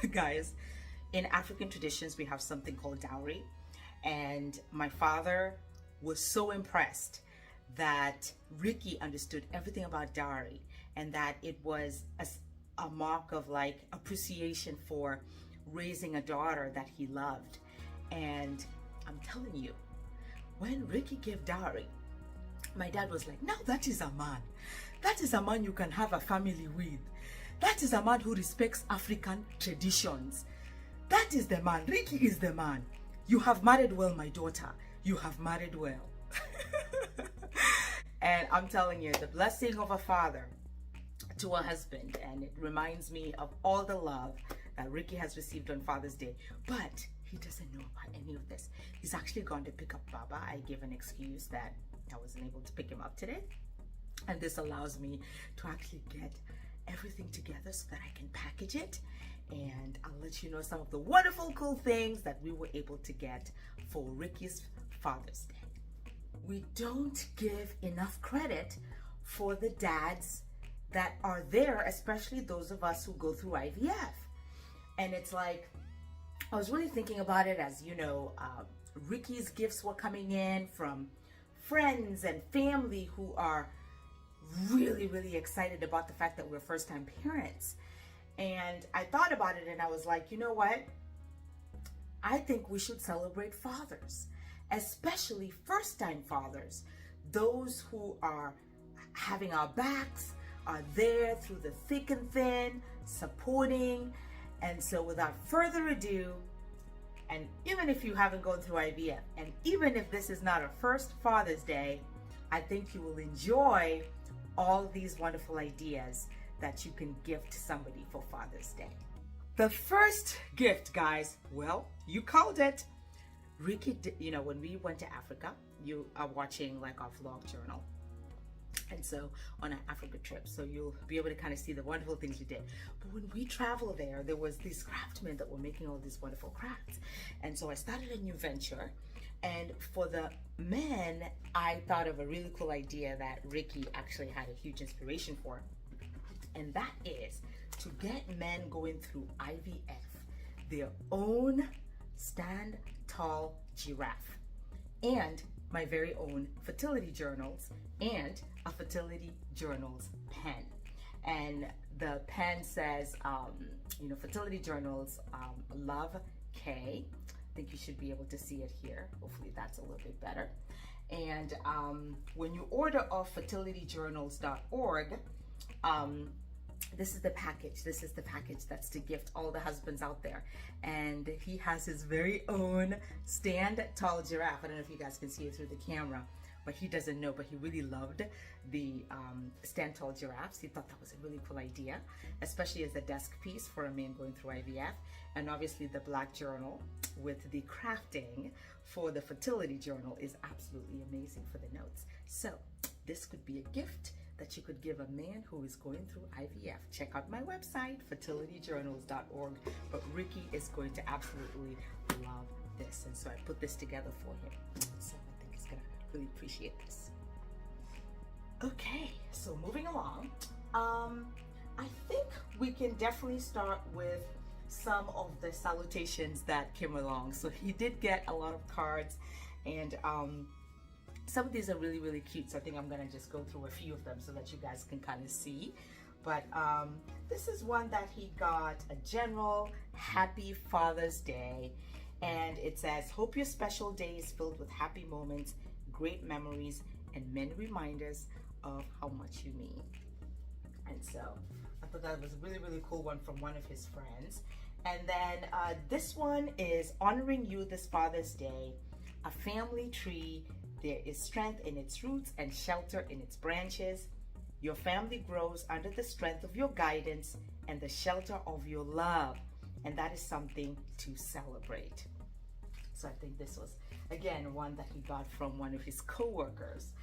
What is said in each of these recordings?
Guys, in African traditions, we have something called dowry. And my father was so impressed that Ricky understood everything about dowry and that it was a mark of like appreciation for raising a daughter that he loved. And I'm telling you, when Ricky gave dowry, my dad was like, now that is a man. That is a man you can have a family with. That is a man who respects African traditions. That is the man. Ricky is the man. You have married well, my daughter. You have married well. And I'm telling you, the blessing of a father to a husband, and it reminds me of all the love that Ricky has received on Father's Day. But he doesn't know about any of this. He's actually gone to pick up Baba. I gave an excuse that I wasn't able to pick him up today. And this allows me to actually get everything together so that I can package it. And I'll let you know some of the wonderful, cool things that we were able to get for Ricky's Father's Day. We don't give enough credit for the dads that are there, especially those of us who go through IVF. And it's like, I was really thinking about it as, you know, Ricky's gifts were coming in from friends and family who are really, really excited about the fact that we're first-time parents. And I thought about it and I was like, you know what? I think we should celebrate fathers, especially first-time fathers, those who are having our backs, are there through the thick and thin, supporting. And so without further ado, and even if you haven't gone through IVF, and even if this is not a first Father's Day, I think you will enjoy all these wonderful ideas that you can give to somebody for Father's Day. The first gift, guys, well, you called it. Ricky, you know, when we went to Africa, you are watching like our vlog journal. And so on an Africa trip, so you'll be able to kind of see the wonderful things we did. But when we traveled there was these craftsmen that were making all these wonderful crafts. And so I started a new venture. And for the men, I thought of a really cool idea that Ricky actually had a huge inspiration for. And that is to get men going through IVF their own stand tall giraffe and my very own fertility journals and a fertility journals pen. And the pen says, you know, fertility journals, love K. I think you should be able to see it here. Hopefully that's a little bit better. And when you order off fertilityjournals.org, this is the package. This is the package that's to gift all the husbands out there. And he has his very own stand tall giraffe. I don't know if you guys can see it through the camera, but he doesn't know, but he really loved the stand tall giraffes. He thought that was a really cool idea, especially as a desk piece for a man going through IVF. And obviously the black journal with the crafting for the fertility journal is absolutely amazing for the notes. So this could be a gift that you could give a man who is going through IVF. Check out my website, fertilityjournals.org. But Ricky is going to absolutely love this. And so I put this together for him. So I think he's gonna really appreciate this. Okay, so moving along. I think we can definitely start with some of the salutations that came along. So he did get a lot of cards, and some of these are really, really cute. So I think I'm gonna just go through a few of them so that you guys can kind of see. But this is one that he got, a general happy Father's Day. And it says, hope your special day is filled with happy moments, great memories, and many reminders of how much you mean. And so I thought that was a really, really cool one from one of his friends. And then this one is honoring you this Father's Day, a family tree. There is strength in its roots and shelter in its branches. Your family grows under the strength of your guidance and the shelter of your love. And that is something to celebrate. So I think this was, again, one that he got from one of his co-workers.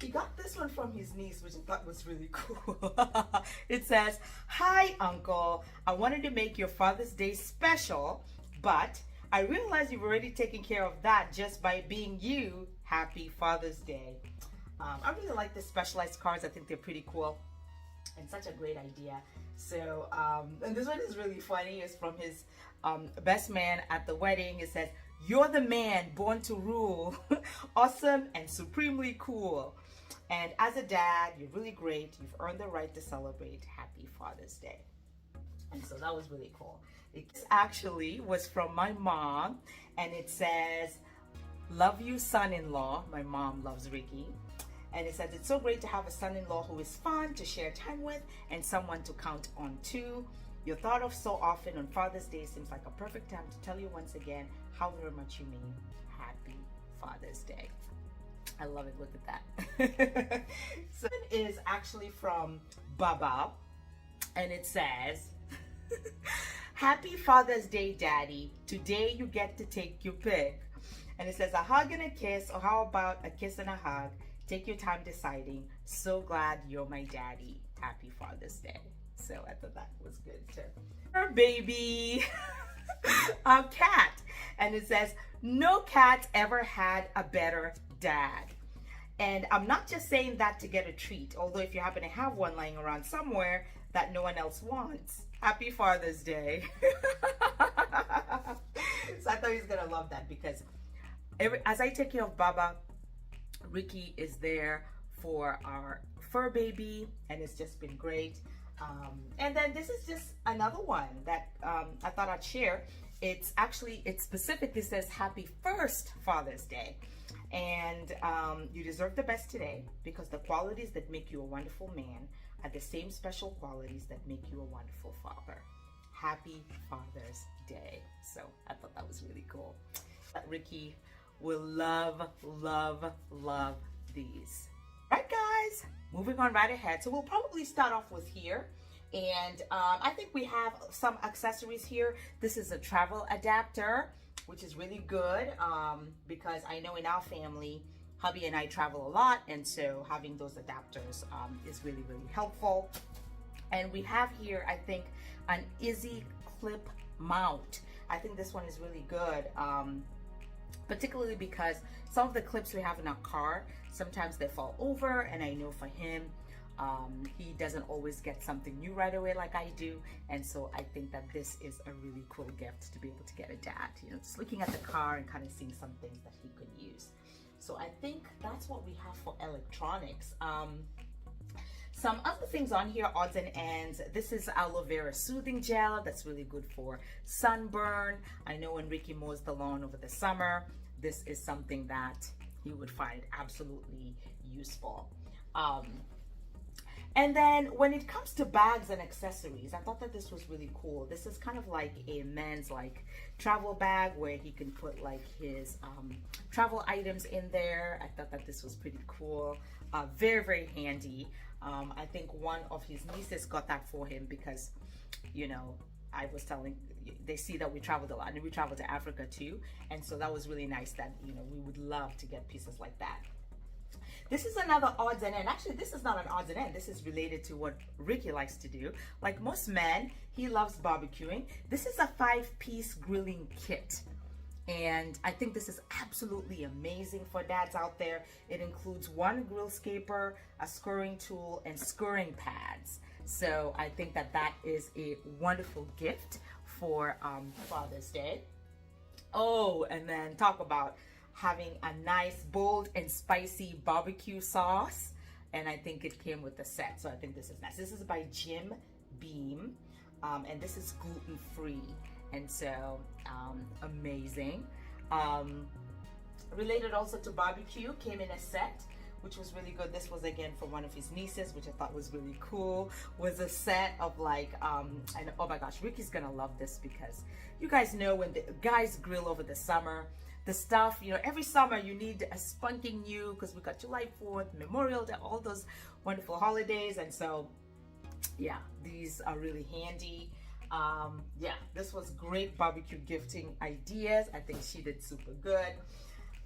He got this one from his niece, which I thought was really cool. It says, hi, Uncle. I wanted to make your Father's Day special, but I realize you've already taken care of that just by being you. Happy Father's Day. I really like the specialized cards. I think they're pretty cool. and such a great idea. So and this one is really funny. It's from his best man at the wedding. It says, "You're the man born to rule, awesome and supremely cool. And as a dad, you're really great. You've earned the right to celebrate. Happy Father's Day." And so that was really cool. It actually was from my mom, and it says, "Love you, son-in-law." My mom loves Ricky. And it says, "It's so great to have a son-in-law who is fun to share time with and someone to count on too. You're thought of so often on Father's Day. Seems like a perfect time to tell you once again how very much you mean. Happy Father's Day." I love it. Look at that. So it is actually from Baba, and it says, "Happy Father's Day, Daddy. Today you get to take your pick." And it says, "A hug and a kiss, or how about a kiss and a hug? Take your time deciding. So glad you're my daddy. Happy Father's Day." So I thought that was good too. Her baby, a cat. And it says, "No cat ever had a better dad." And I'm not just saying that to get a treat, although if you happen to have one lying around somewhere that no one else wants, happy Father's Day. So I thought he was gonna love that, because as I take care of Baba, Ricky is there for our fur baby, and it's just been great. And then this is just another one that I thought I'd share. It's specific. It says, "Happy first Father's Day." And you deserve the best today, because the qualities that make you a wonderful man are the same special qualities that make you a wonderful father. Happy Father's Day. So I thought that was really cool. Ricky will love, love, love these. Right, guys, moving on right ahead. So we'll probably start off with here. And I think we have some accessories here. This is a travel adapter, which is really good because I know in our family, hubby and I travel a lot, and so having those adapters is really, really helpful. And we have here, I think, an Easy Clip mount. I think this one is really good, particularly because some of the clips we have in our car, sometimes they fall over, and I know for him, he doesn't always get something new right away like I do, and so I think that this is a really cool gift to be able to get a dad, you know, just looking at the car and kind of seeing some things that he could use. So I think that's what we have for electronics. Some other things on here, odds and ends. This is Aloe Vera soothing gel. That's really good for sunburn. I know when Ricky mows the lawn over the summer, this is something that he would find absolutely useful. And then when it comes to bags and accessories, I thought that this was really cool. This is kind of like a man's like travel bag where he can put like his travel items in there. I thought that this was pretty cool. Very, very handy. I think one of his nieces got that for him because, you know, I was telling, they see that we traveled a lot, and we traveled to Africa too. And so that was really nice that, you know, we would love to get pieces like that. This is another odds and end. Actually, this is not an odds and end. This is related to what Ricky likes to do. Like most men, he loves barbecuing. This is a 5-piece grilling kit. And I think this is absolutely amazing for dads out there. It includes one grill scaper, a skewering tool, and skewering pads. So I think that that is a wonderful gift for Father's Day. Oh, and then talk about having a nice, bold, and spicy barbecue sauce. And I think it came with the set, so I think this is nice. This is by Jim Beam, and this is gluten-free. And so, amazing. Related also to barbecue, came in a set, which was really good. This was again for one of his nieces, which I thought was really cool. Was a set of like, and oh my gosh, Ricky's gonna love this because you guys know when the guys grill over the summer, the stuff, you know, every summer you need a spunking new, because we got July 4th, Memorial Day, all those wonderful holidays. And so, yeah, these are really handy. Yeah, this was great barbecue gifting ideas. I think she did super good.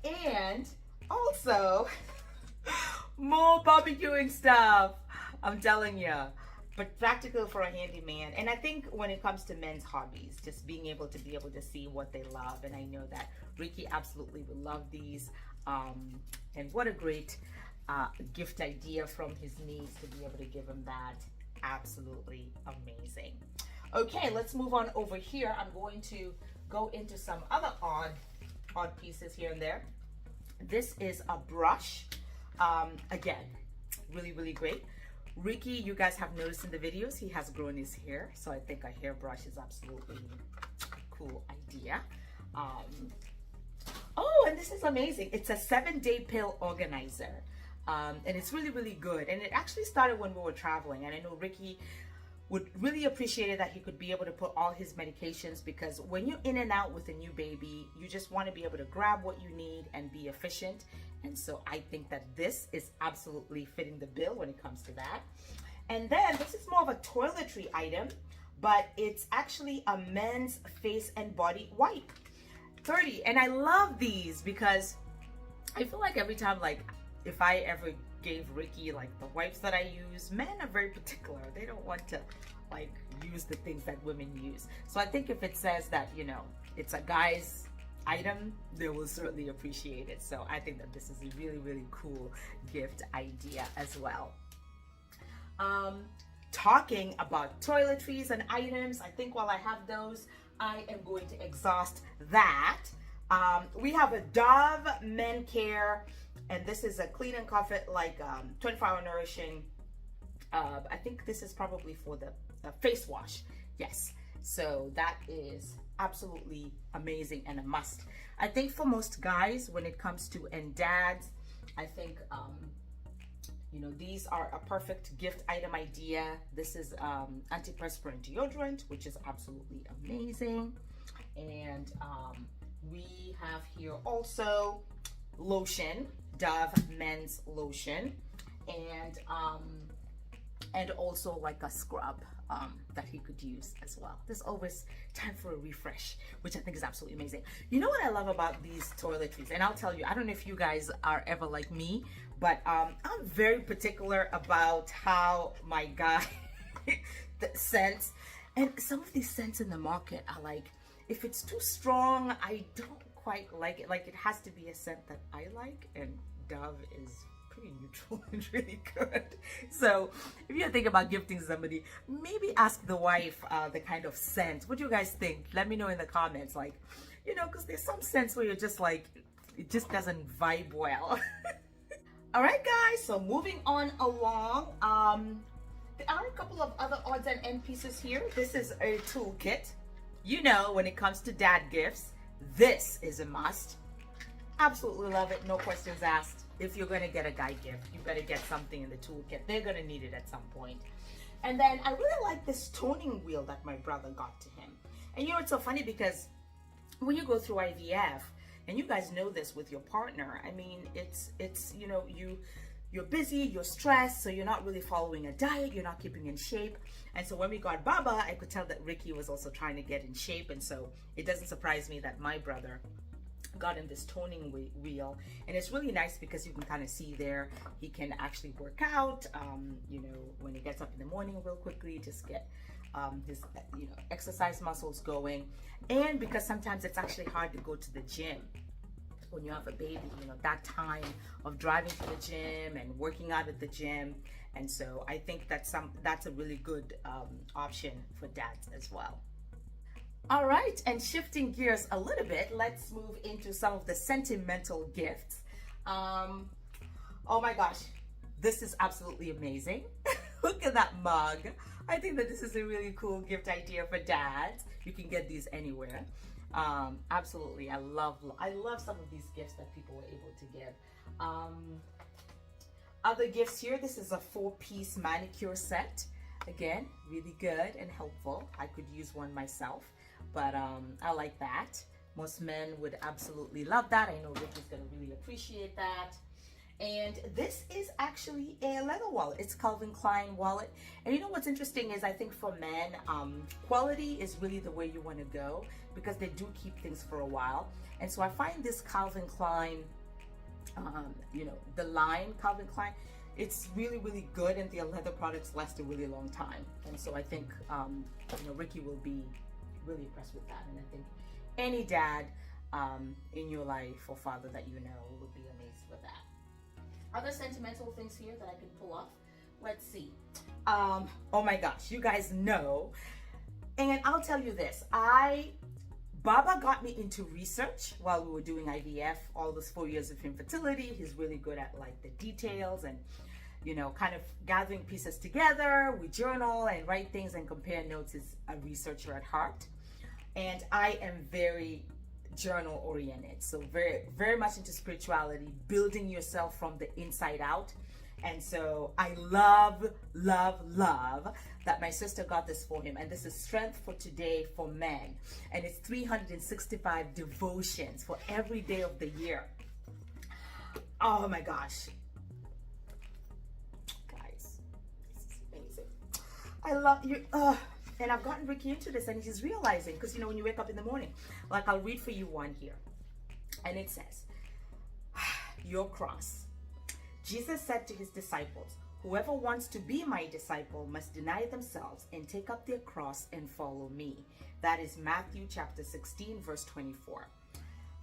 And also, more barbecuing stuff, I'm telling you. But practical for a handyman. And I think when it comes to men's hobbies, just being able to see what they love. And I know that Ricky absolutely will love these. And what a great gift idea from his niece to be able to give him that. absolutely amazing. Okay, let's move on over here. I'm going to go into some other odd pieces here and there. This is a brush. Again, really great. Ricky, you guys have noticed in the videos, he has grown his hair, so I think a hairbrush is absolutely a cool idea. Oh, and this is amazing. It's a 7-day pill organizer. And it's really good. And it actually started when we were traveling. And I know Ricky would really appreciate it that he could be able to put all his medications, because when you're in and out with a new baby, you just want to be able to grab what you need and be efficient. And so I think that this is absolutely fitting the bill when it comes to that. And then this is more of a toiletry item, but it's actually a men's face and body wipe. 30. And I love these because I feel like every time, like if I ever gave Ricky like the wipes that I use, men are very particular. They don't want to like use the things that women use. So I think if it says that, you know, it's a guy's item, they will certainly appreciate it. So I think that this is a really cool gift idea as well. Talking about toiletries and items, I think while I have those, I am going to exhaust that. We have a Dove Men Care, and this is a clean and comfort, like 24-hour nourishing. I think this is probably for the face wash. Yes, so that is absolutely amazing and a must. I think for most guys, when it comes to, and dads, I think you know, these are a perfect gift item idea. This is antiperspirant deodorant, which is absolutely amazing. And we have here also lotion, Dove men's lotion, and also like a scrub that he could use as well. There's always time for a refresh, which I think is absolutely amazing. You know what I love about these toiletries, and I'll tell you, I don't know if you guys are ever like me, but I'm very particular about how my guy the scents, and some of these scents in the market are like, if it's too strong, I don't quite like it. Like, it has to be a scent that I like, and Dove is pretty neutral and really good. So if you think about gifting somebody, maybe ask the wife the kind of scent. What do you guys think? Let me know in the comments. Like, you know, because there's some scents where you're just like, it just doesn't vibe well. All right, guys, so moving on along, there are a couple of other odds and end pieces here. This is a toolkit. You know, when it comes to dad gifts, this is a must. Absolutely love it, no questions asked. If you're going to get a guy gift, you better get something in the toolkit. They're going to need it at some point. And then I really like this toning wheel that my brother got to him. And you know, it's so funny because when you go through IVF, and you guys know this with your partner, I mean, it's you know, you're busy, you're stressed, so you're not really following a diet, you're not keeping in shape. And so when we got Baba, I could tell that Ricky was also trying to get in shape. And so it doesn't surprise me that my brother got in this toning wheel, and it's really nice because you can kind of see there he can actually work out, you know, when he gets up in the morning real quickly, just get his, you know, exercise muscles going. And because sometimes it's actually hard to go to the gym when you have a baby, you know, that time of driving to the gym and working out at the gym. And so I think that's a really good option for dads as well. All right, and shifting gears a little bit, let's move into some of the sentimental gifts. Oh my gosh, this is absolutely amazing. Look at that mug. I think that this is a really cool gift idea for dads. You can get these anywhere. Absolutely, I love some of these gifts that people were able to give. Other gifts here, this is a 4-piece manicure set. Again, really good and helpful. I could use one myself, but I like that. Most men would absolutely love that. I know Ricky's gonna really appreciate that. And this is actually a leather wallet. It's Calvin Klein wallet. And you know what's interesting is I think for men, quality is really the way you want to go, because they do keep things for a while. And so I find this Calvin Klein, you know, the line Calvin Klein, it's really, really good, and their leather products last a really long time. And so I think, you know, Ricky will be really impressed with that. And I think any dad in your life or father that you know would be amazed with that. Other sentimental things here that I can pull off. let's see. Oh my gosh, you guys know. And I'll tell you this, Baba got me into research while we were doing IVF, all those 4 years of infertility. He's really good at like the details and, you know, kind of gathering pieces together. We journal and write things and compare notes. He's a researcher at heart. And I am very journal oriented. So very, very much into spirituality, building yourself from the inside out. And so I love, love, love that my sister got this for him. And this is Strength for Today for Men. And it's 365 devotions for every day of the year. Oh my gosh. Guys, this is amazing. I love you. And I've gotten Ricky into this and he's realizing, because you know, when you wake up in the morning, like I'll read for you one here. And it says, your cross. Jesus said to his disciples, whoever wants to be my disciple must deny themselves and take up their cross and follow me. That is Mathew chapter 16, verse 24.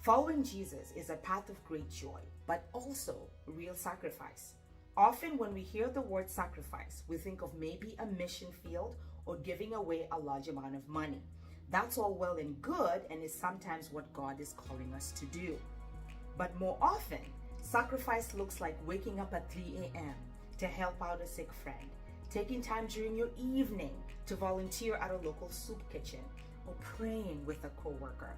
Following Jesus is a path of great joy, but also real sacrifice. Often when we hear the word sacrifice, we think of maybe a mission field or giving away a large amount of money. That's all well and good and is sometimes what God is calling us to do. But more often, sacrifice looks like waking up at 3 a.m. to help out a sick friend, taking time during your evening to volunteer at a local soup kitchen, or praying with a coworker.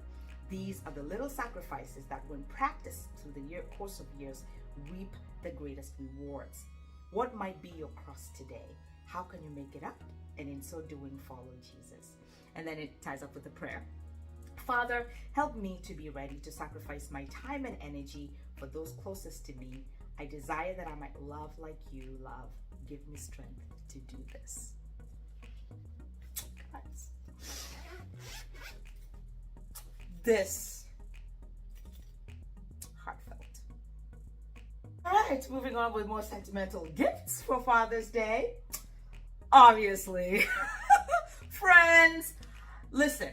These are the little sacrifices that, when practiced through the course of years, reap the greatest rewards. What might be your cross today? How can you make it up? And in so doing, follow Jesus. And then it ties up with a prayer. Father, help me to be ready to sacrifice my time and energy for those closest to me. I desire that I might love like you love. Give me strength to do this. Guys, this heartfelt. All right, moving on with more sentimental gifts for Father's Day. Obviously, friends, listen.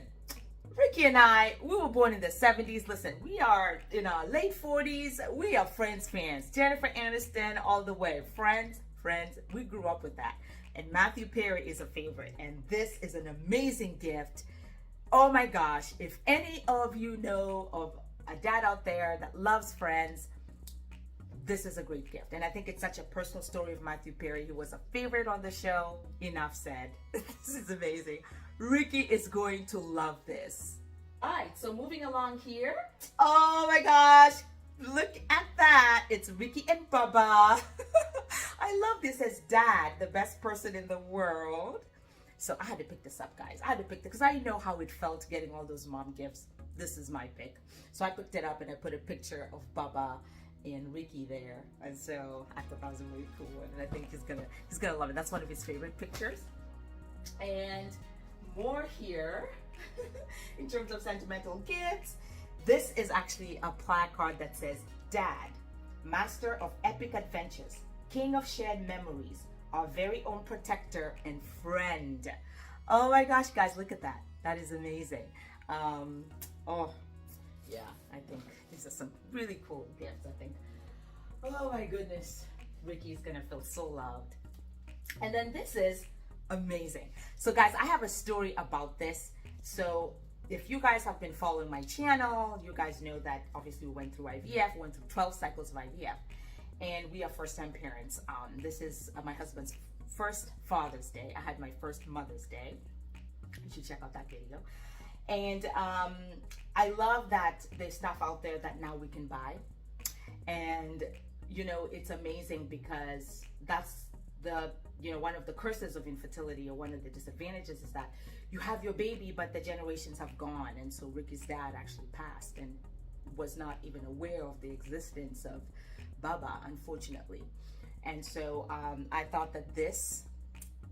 Ricky and I, we were born in the 70s. Listen, we are in our late 40s. We are Friends fans. Jennifer Aniston all the way. Friends. We grew up with that. And Mathew Perry is a favorite. And this is an amazing gift. Oh my gosh. If any of you know of a dad out there that loves Friends, this is a great gift. And I think it's such a personal story of Mathew Perry. He was a favorite on the show. Enough said. This is amazing. Ricky is going to love this. All right, so moving along here. Oh my gosh, look at that. It's Ricky and Baba. I love this as dad, the best person in the world. So I had to pick this up, guys. I had to pick this because I know how it felt getting all those mom gifts. This is my pick. So I picked it up and I put a picture of Baba and Ricky there. And so I thought that was a really cool one. And I think he's gonna love it. That's one of his favorite pictures. And more here in terms of sentimental gifts. This is actually a placard that says, Dad, Master of Epic Adventures, King of Shared Memories, our very own protector and friend. Oh my gosh, guys, look at that. That is amazing. Oh yeah, I think these are some really cool gifts. I think, oh my goodness, Ricky's gonna feel so loved. And then this is amazing. So guys, I have a story about this. So if you guys have been following my channel, you guys know that obviously we went through IVF, went through 12 cycles of IVF, and we are first-time parents. This is my husband's first Father's Day. I had my first Mother's Day. You should check out that video. And I love that there's stuff out there that now we can buy. And you know, it's amazing because that's the, you know, one of the curses of infertility, or one of the disadvantages, is that you have your baby but the generations have gone. And so Ricky's dad actually passed and was not even aware of the existence of Baba, unfortunately. And so I thought that this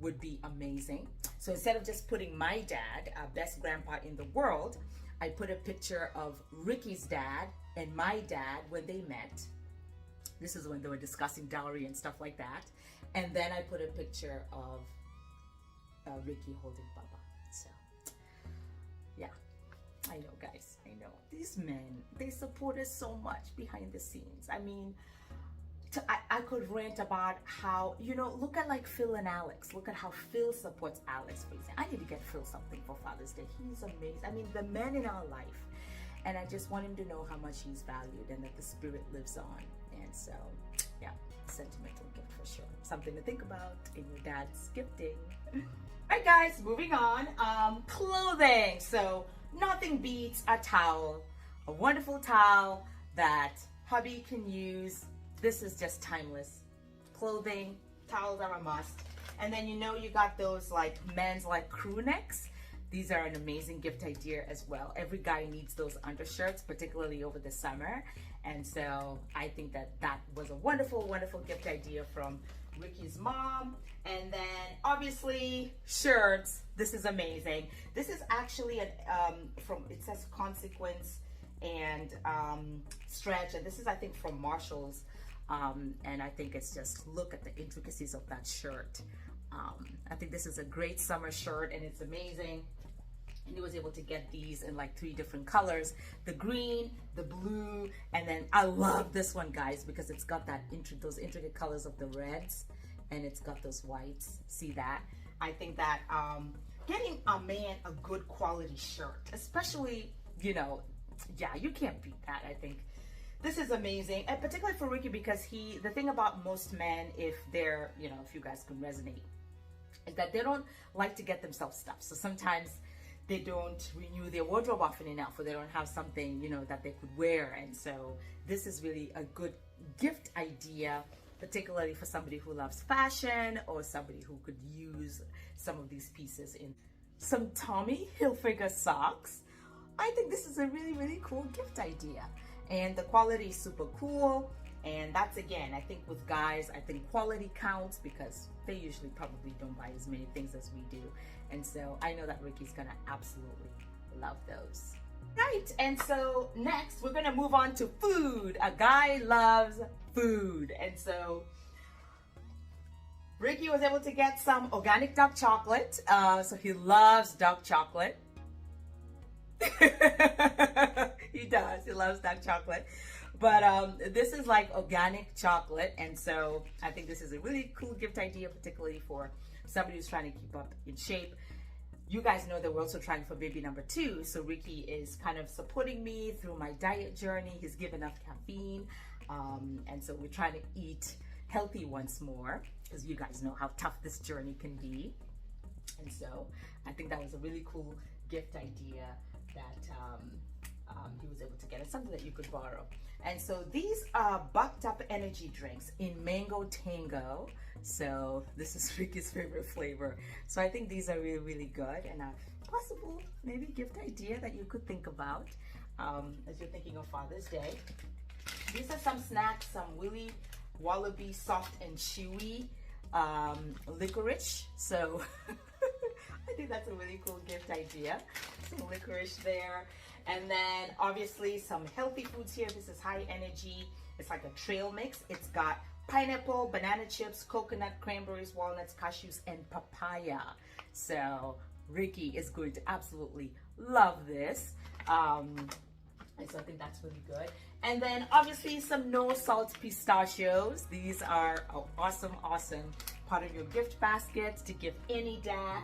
would be amazing. So instead of just putting my dad, best grandpa in the world, I put a picture of Ricky's dad and my dad when they met. This is when they were discussing dowry and stuff like that. And then I put a picture of Ricky holding Baba. So, yeah, I know, guys, I know. These men, they support us so much behind the scenes. I mean, I could rant about how, you know, look at like Phil and Alex. Look at how Phil supports Alex, for example. I need to get Phil something for Father's Day. He's amazing. I mean, the men in our life. And I just want him to know how much he's valued and that the spirit lives on. And so, yeah, sentimental gift for sure. Something to think about in your dad's gifting. All right, guys, moving on. Clothing. So nothing beats a towel. A wonderful towel that hubby can use. This is just timeless. Clothing, towels are a must. And then, you know, you got those like men's like crew necks. These are an amazing gift idea as well. Every guy needs those undershirts, particularly over the summer. And so I think that that was a wonderful, wonderful gift idea from Ricky's mom. And then obviously shirts. This is amazing. This is actually it says Consequence and Stretch. And this is, I think, from Marshall's. And I think it's just, look at the intricacies of that shirt. I think this is a great summer shirt and it's amazing. And he was able to get these in like 3 different colors: the green, the blue, and then I love this one, guys, because it's got that those intricate colors of the reds, and it's got those whites. See that? I think that getting a man a good quality shirt, especially, you know, yeah, you can't beat that. I think this is amazing, and particularly for Ricky, because the thing about most men, if they're, you know, if you guys can resonate, is that they don't like to get themselves stuff. So sometimes they don't renew their wardrobe often enough, or they don't have something, you know, that they could wear. And so this is really a good gift idea, particularly for somebody who loves fashion or somebody who could use some of these pieces in some Tommy Hilfiger socks. I think this is a really, really cool gift idea. And the quality is super cool. And that's, again, I think with guys, I think quality counts because they usually probably don't buy as many things as we do. And so I know that Ricky's gonna absolutely love those. Right, and so next we're gonna move on to food. A guy loves food. And so Ricky was able to get some organic dark chocolate. So he loves dark chocolate. He does, he loves dark chocolate. But this is like organic chocolate, and so I think this is a really cool gift idea, particularly for somebody who's trying to keep up in shape. You guys know that we're also trying for baby number 2, so Ricky is kind of supporting me through my diet journey. He's given up caffeine, and so we're trying to eat healthy once more, because you guys know how tough this journey can be. And so I think that was a really cool gift idea that he was able to get. It's something that you could borrow. And so these are bucked up energy drinks in Mango Tango. So this is Ricky's favorite flavor. So I think these are really, really good, and a possible maybe gift idea that you could think about as you're thinking of Father's Day. These are some snacks, some Willy Wallaby soft and chewy licorice. So I think that's a really cool gift idea. Some licorice there. And then obviously some healthy foods here. This is high energy. It's like a trail mix. It's got pineapple, banana chips, coconut, cranberries, walnuts, cashews, and papaya. So Ricky is going to absolutely love this. And so I think that's really good. And then obviously some no salt pistachios. These are an awesome, awesome part of your gift basket to give any dad.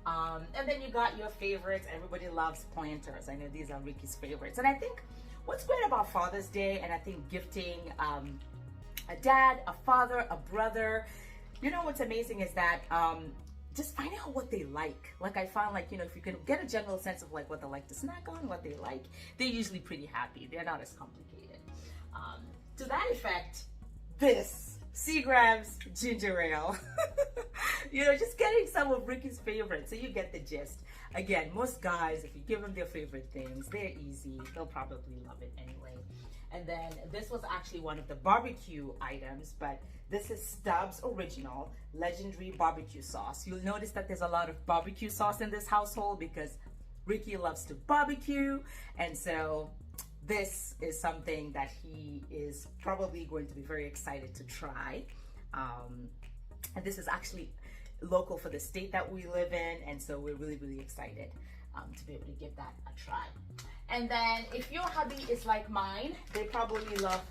And then you got your favorites. Everybody loves pointers. I know these are Ricky's favorites. And I think what's great about Father's Day, and I think gifting a dad, a father, a brother, you know what's amazing is that just finding out what they like. Like I found, like, you know, if you can get a general sense of like what they like to snack on, what they like, they're usually pretty happy. They're not as complicated. To that effect, this Seagram's ginger ale. You know, just getting some of Ricky's favorites, so you get the gist. Again, most guys, if you give them their favorite things, they're easy. They'll probably love it anyway. And then this was actually one of the barbecue items, but this is Stubbs Original Legendary Barbecue Sauce. You'll notice that there's a lot of barbecue sauce in this household because Ricky loves to barbecue, and so this is something that he is probably going to be very excited to try. And this is actually local for the state that we live in, and so we're really, really excited to be able to give that a try. And then if your hubby is like mine, they probably love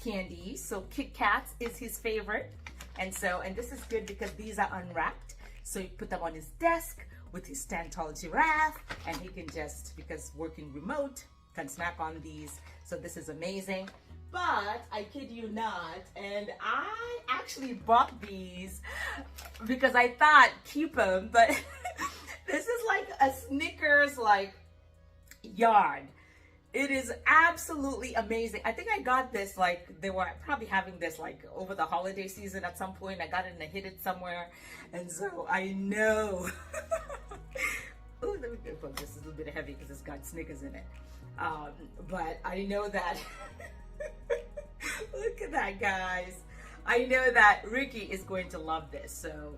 candies. So Kit Kats is his favorite. And this is good because these are unwrapped. So you put them on his desk with his stand tall giraffe, and he can just, because working remote, can snack on these. So this is amazing. But I kid you not, and I actually bought these because I thought keep them, but this is like a Snickers like yard. It is absolutely amazing. I think I got this, like, they were probably having this like over the holiday season at some point. I got it and I hid it somewhere. And so I know. Oh, let me put this. Is a little bit heavy because it's got Snickers in it. But I know that, look at that, guys. I know that Ricky is going to love this. So,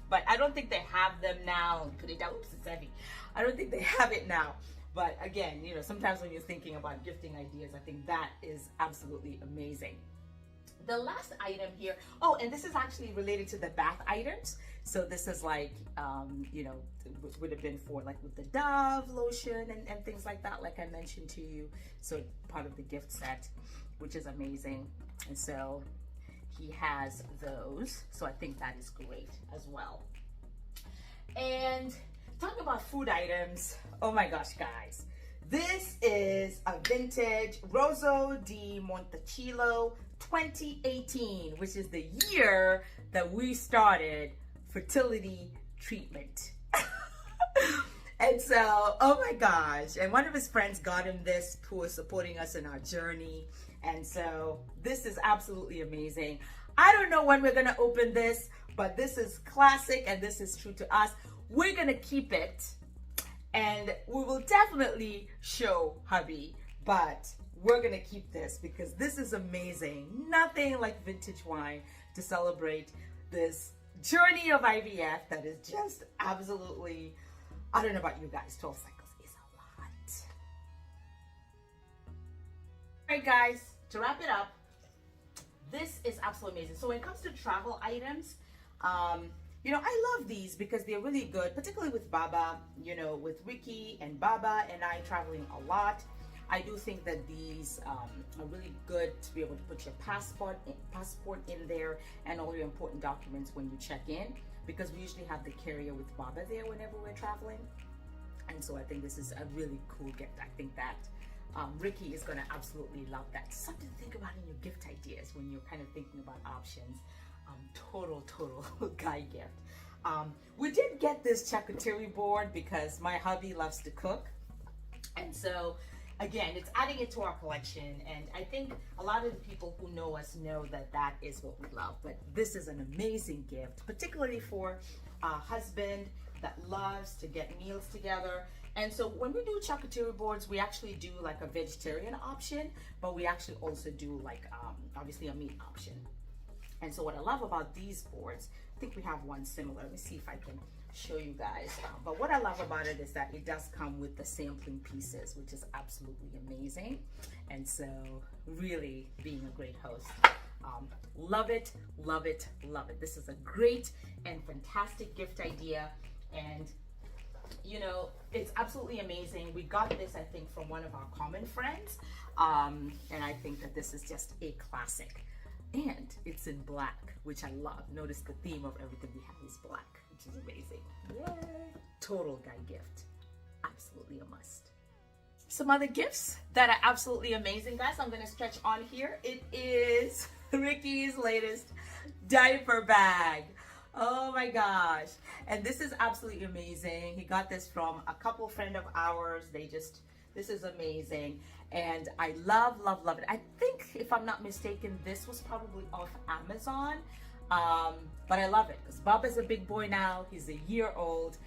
but I don't think they have them now. Put it down. Oops, it's heavy. I don't think they have it now. But again, you know, sometimes when you're thinking about gifting ideas, I think that is absolutely amazing. The last item here, oh, and this is actually related to the bath items. So this is like, you know, would have been for like with the Dove lotion and things like that, like I mentioned to you. So part of the gift set, which is amazing. And so he has those. So I think that is great as well. And talking about food items, oh my gosh, guys. This is a vintage Rosso di Montecillo 2018, which is the year that we started fertility treatment. And so, oh my gosh. And one of his friends got him this, who was supporting us in our journey. And so this is absolutely amazing. I don't know when we're going to open this, but this is classic and this is true to us. We're going to keep it and we will definitely show hubby, but we're going to keep this because this is amazing. Nothing like vintage wine to celebrate this journey of IVF that is just absolutely, I don't know about you guys, 12 cycles is a lot. All right, guys, to wrap it up, this is absolutely amazing. So when it comes to travel items, you know, I love these because they're really good, particularly with Baba, you know, with Ricky and Baba and I traveling a lot. I do think that these are really good to be able to put your passport in there and all your important documents when you check in, because we usually have the carrier with Baba there whenever we're traveling. And so I think this is a really cool gift. I think that Ricky is going to absolutely love that. Something to think about in your gift ideas when you're kind of thinking about options. Total guy gift. We did get this charcuterie board because my hubby loves to cook, and so again, it's adding it to our collection. And I think a lot of the people who know us know that that is what we love. But this is an amazing gift, particularly for a husband that loves to get meals together. And so when we do charcuterie boards, we actually do like a vegetarian option, but we actually also do like obviously a meat option. And so what I love about these boards, I think we have one similar. Let me see if I can show you guys. But what I love about it is that it does come with the sampling pieces, which is absolutely amazing. And so really being a great host. Love it, love it, love it. This is a great and fantastic gift idea. And you know, it's absolutely amazing. We got this, I think, from one of our common friends. And I think that this is just a classic. And it's in black, which I love. Notice the theme of everything we have is black, which is amazing. Yay! Total guy gift. Absolutely a must. Some other gifts that are absolutely amazing, guys. I'm going to stretch on here. It is Ricky's latest diaper bag. Oh my gosh. And this is absolutely amazing. He got this from a couple friend of ours. This is amazing. And I love it. I think, if I'm not mistaken, this was probably off Amazon. But I love it because Baba's a big boy now. He's a year old.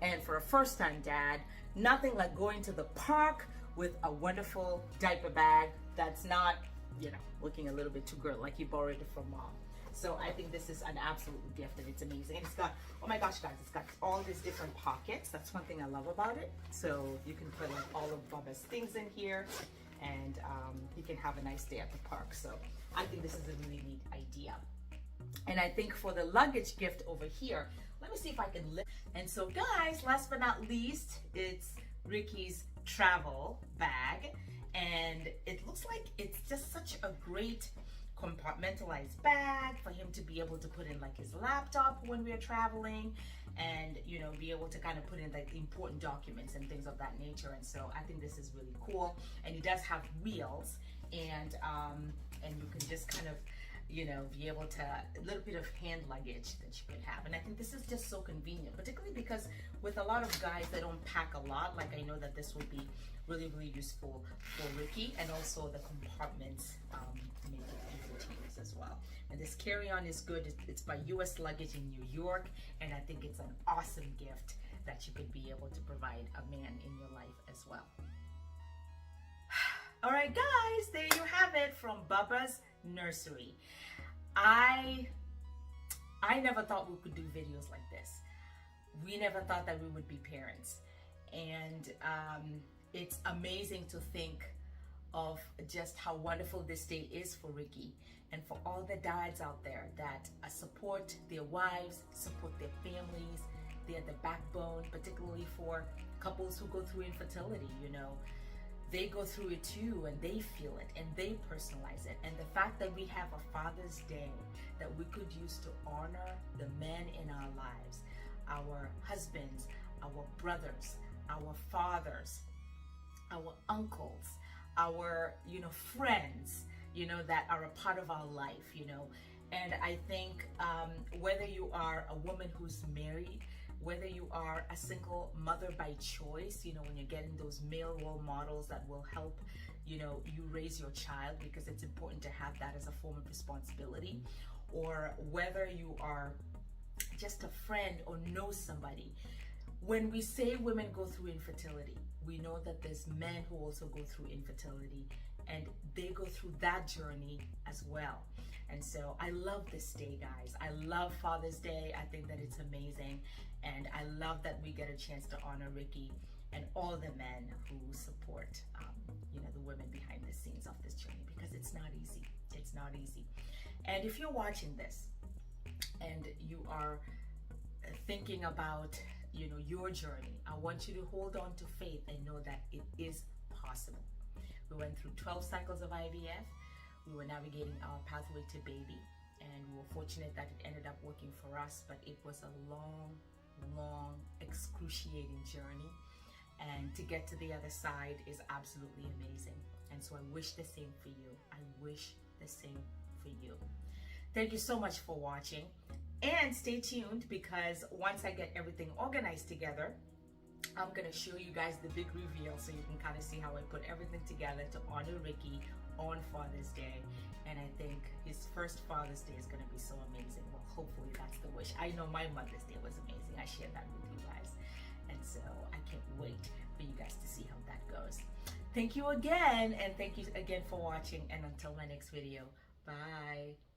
And for a first-time dad, nothing like going to the park with a wonderful diaper bag that's not, you know, looking a little bit too girl, like you borrowed it from mom. So I think this is an absolute gift and it's amazing. And it's got, oh my gosh, guys, it's got all these different pockets. That's one thing I love about it. So you can put like all of Baba's things in here and you can have a nice day at the park. So I think this is a really neat idea. And I think for the luggage gift over here, let me see if I can lift. And so guys, last but not least, it's Ricky's travel bag. and it looks like it's just such a great compartmentalized bag for him to be able to put in like his laptop when we're traveling, and you know, be able to kind of put in like important documents and things of that nature. And so I think this is really cool. And he does have wheels, and you can just kind of, you know, be able to, a little bit of hand luggage that you could have. And I think this is just so convenient, particularly because with a lot of guys that don't pack a lot, like I know that this will be really, really useful for Ricky, and also the compartments make it easy to use as well. And this carry-on is good. It's by US Luggage in New York, and I think it's an awesome gift that you could be able to provide a man in your life as well. All right, guys, there you have it from Bubba's Nursery. I never thought we could do videos like this. We never thought that we would be parents, and it's amazing to think of just how wonderful this day is for Ricky, and for all the dads out there that support their wives, support their families. They're the backbone, particularly for couples who go through infertility. You know, they go through it too, and they feel it, and they personalize it. And the fact that we have a Father's Day that we could use to honor the men in our lives, our husbands, our brothers, our fathers, our uncles, our, you know, friends, you know, that are a part of our life, you know. And I think whether you are a woman who's married, whether you are a single mother by choice, you know, when you're getting those male role models that will help, you know, you raise your child, because it's important to have that as a form of responsibility, or whether you are just a friend or know somebody. When we say women go through infertility, we know that there's men who also go through infertility, and they go through that journey as well. And so I love this day, guys. I love Father's Day. I think that it's amazing. And I love that we get a chance to honor Ricky and all the men who support, you know, the women behind the scenes of this journey, because it's not easy. It's not easy. And if you're watching this and you are thinking about, you know, your journey, I want you to hold on to faith and know that it is possible. We went through 12 cycles of IVF. We were navigating our pathway to baby, and we were fortunate that it ended up working for us, but it was a long, excruciating journey, and to get to the other side is absolutely amazing. And so I wish the same for you. I wish the same for you. Thank you so much for watching, and stay tuned, because once I get everything organized together, I'm gonna show you guys the big reveal, so you can kind of see how I put everything together to honor Ricky on Father's Day. And I think his first Father's Day is gonna be so amazing. Well, hopefully that's the wish. I know my Mother's Day was amazing. I shared that with you guys. And so I can't wait for you guys to see how that goes. Thank you again, and thank you again for watching, and until my next video, bye.